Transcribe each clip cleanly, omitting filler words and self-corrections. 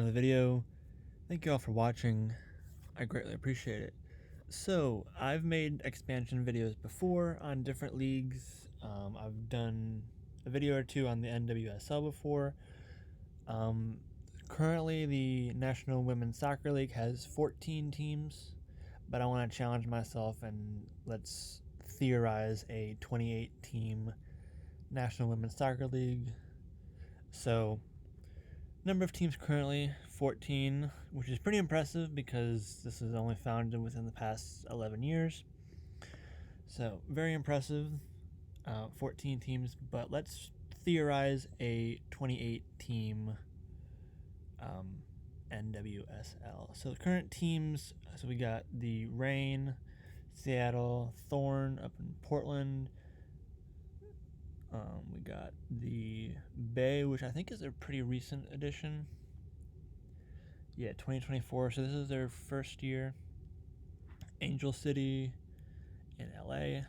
another video. Thank you all for watching. I greatly appreciate it. So, I've made expansion videos before on different leagues. I've done a video or two on the NWSL before. Currently, the National Women's Soccer League has 14 teams, but I want to challenge myself and let's theorize a 28-team National Women's Soccer League. So, number of teams currently 14, which is pretty impressive because this is only founded within the past 11 years. So, very impressive. 14 teams, but let's theorize a 28 team NWSL. So, the current teams, so we got the Reign, Seattle, Thorn up in Portland. We got the Bay, which I think is a pretty recent addition. Yeah, 2024. So this is their first year. Angel City in LA,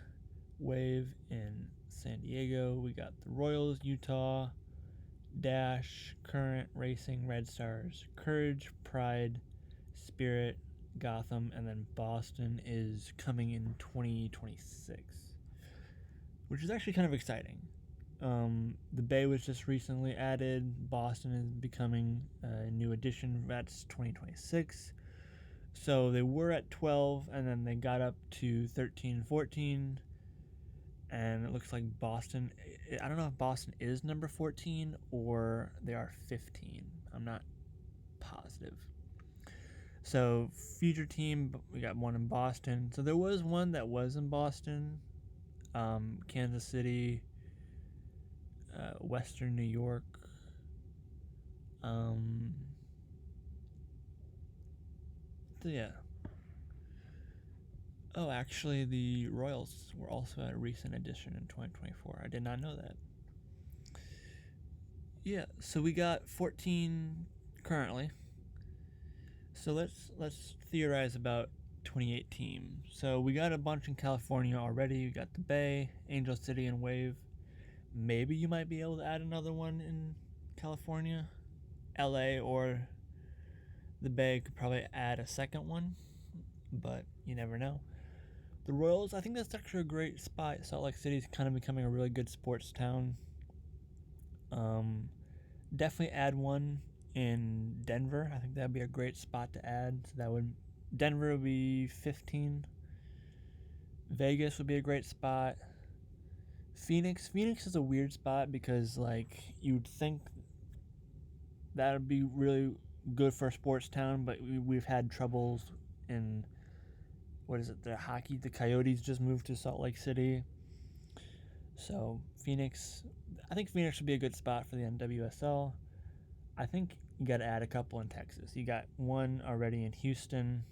Wave in San Diego. We got the Royals, Utah, Dash, Current, Racing, Red Stars, Courage, Pride, Spirit, Gotham, and then Boston is coming in 2026, which is actually kind of exciting. The Bay was just recently added. Boston is becoming a new addition. That's 2026. So they were at 12, and then they got up to 13, 14. And it looks like Boston, I don't know if Boston is number 14 or they are 15. I'm not positive. So future team, we got one in Boston. So there was one that was in Boston, Kansas City, Western New York. So yeah. Oh, actually, the Royals were also a recent addition in 2024. I did not know that. Yeah, so we got 14 currently. So let's theorize about 28 teams. So we got a bunch in California already. We got the Bay, Angel City, and Wave. Maybe you might be able to add another one in California. LA or the Bay could probably add a second one, but you never know. The Royals, I think that's actually a great spot. Salt Lake City is kind of becoming a really good sports town. Definitely add one in Denver. I think that'd be a great spot to add. So Denver would be 15. Vegas would be a great spot. Phoenix is a weird spot because you'd think that would be really good for a sports town, but we've had troubles in the Coyotes just moved to Salt Lake City. So Phoenix, I think Phoenix would be a good spot for the NWSL. I think you got to add a couple in Texas. You got one already in Houston,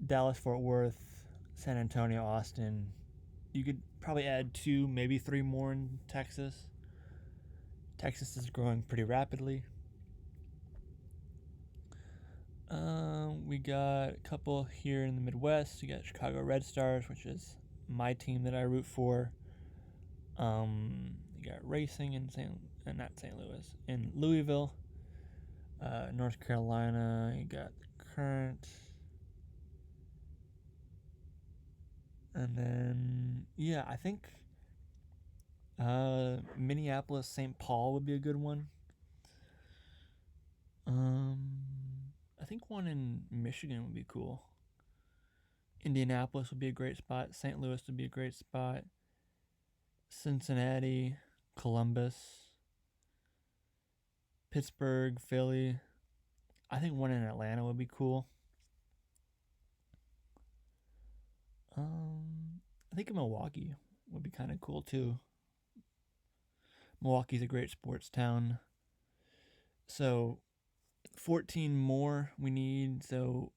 Dallas, Fort Worth, San Antonio, Austin. You could probably add 2, maybe 3 more in Texas. Texas is growing pretty rapidly. We got a couple here in the Midwest. You got Chicago Red Stars, which is my team that I root for. You got Racing in in Louisville, North Carolina. You got the Current, and then I think Minneapolis, St. Paul would be a good one. I think one in Michigan would be cool. Indianapolis would be a great spot. St. Louis would be a great spot. Cincinnati, Columbus, Pittsburgh, Philly. I think one in Atlanta would be cool. I think Milwaukee would be kind of cool too. Milwaukee's a great sports town. So 14 more we need. So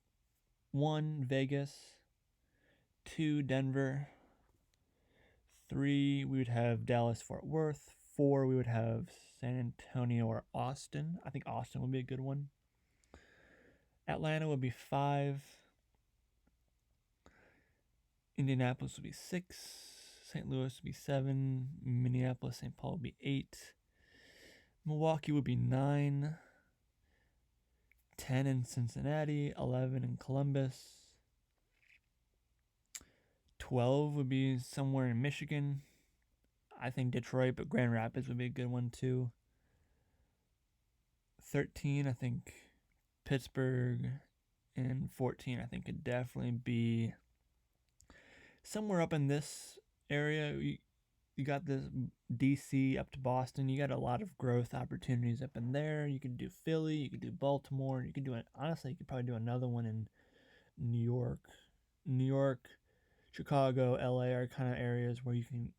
1, Vegas. 2, Denver. 3, we would have Dallas, Fort Worth. 4, we would have San Antonio or Austin. I think Austin would be a good one. Atlanta would be 5. Indianapolis would be 6. St. Louis would be 7. Minneapolis, St. Paul would be 8. Milwaukee would be 9. 10 in Cincinnati, 11 in Columbus. 12 would be somewhere in Michigan. I think Detroit, but Grand Rapids would be a good one too. 13, I think Pittsburgh. And 14, I think could definitely be somewhere up in this area. You got this DC up to Boston. You got a lot of growth opportunities up in there. You could do Philly. You could do Baltimore. You could do it. Honestly, you could probably do another one in New York. New York, Chicago, LA are kind of areas where you can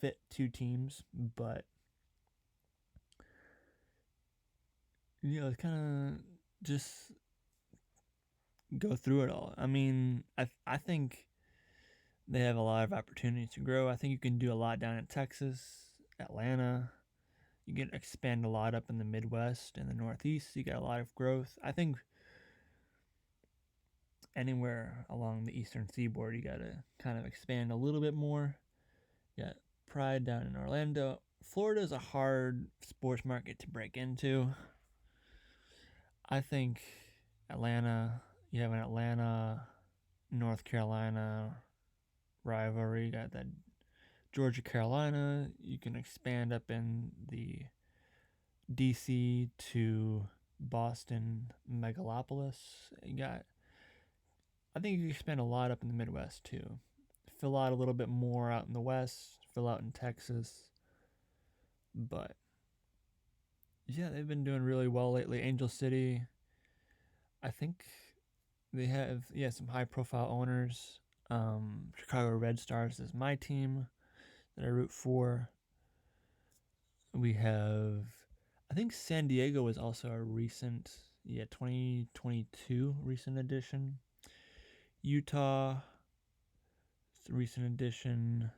fit two teams, but it's kind of just go through it all. I mean, I think they have a lot of opportunities to grow. I think you can do a lot down in Texas, Atlanta. You can expand a lot up in the Midwest and the Northeast. You got a lot of growth. I think anywhere along the Eastern Seaboard, you got to kind of expand a little bit more. You got Pride down in Orlando. Florida is a hard sports market to break into. I think Atlanta, you have an Atlanta, North Carolina rivalry. You got that Georgia, Carolina. You can expand up in the DC to Boston megalopolis. I think you can expand a lot up in the Midwest too. Fill out a little bit more out in the West, fill out in Texas. But yeah, they've been doing really well lately. Angel City, I think they have some high profile owners. Chicago Red Stars is my team that I root for. We have, I think San Diego was also a recent 2022 recent addition. Utah, recent addition.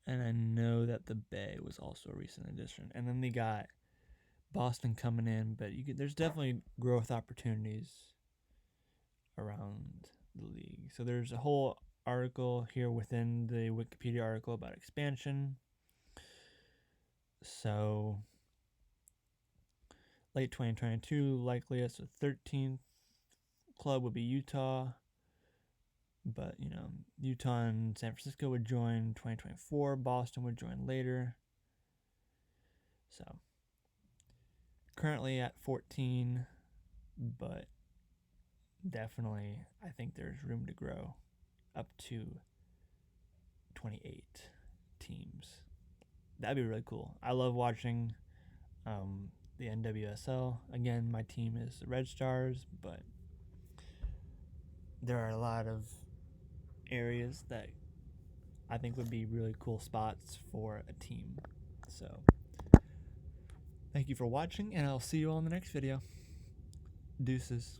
And I know that the Bay was also a recent addition. And then they got Boston coming in, but there's definitely growth opportunities around the league. So there's a whole article here within the Wikipedia article about expansion. So late 2022, likely as the 13th club would be Utah. But, Utah and San Francisco would join 2024. Boston would join later. So currently at 14, but definitely I think there's room to grow up to 28 teams. That'd be really cool. I love watching the NWSL. Again, my team is the Red Stars, but there are a lot of areas that I think would be really cool spots for a team. So thank you for watching, and I'll see you all in the next video. Deuces.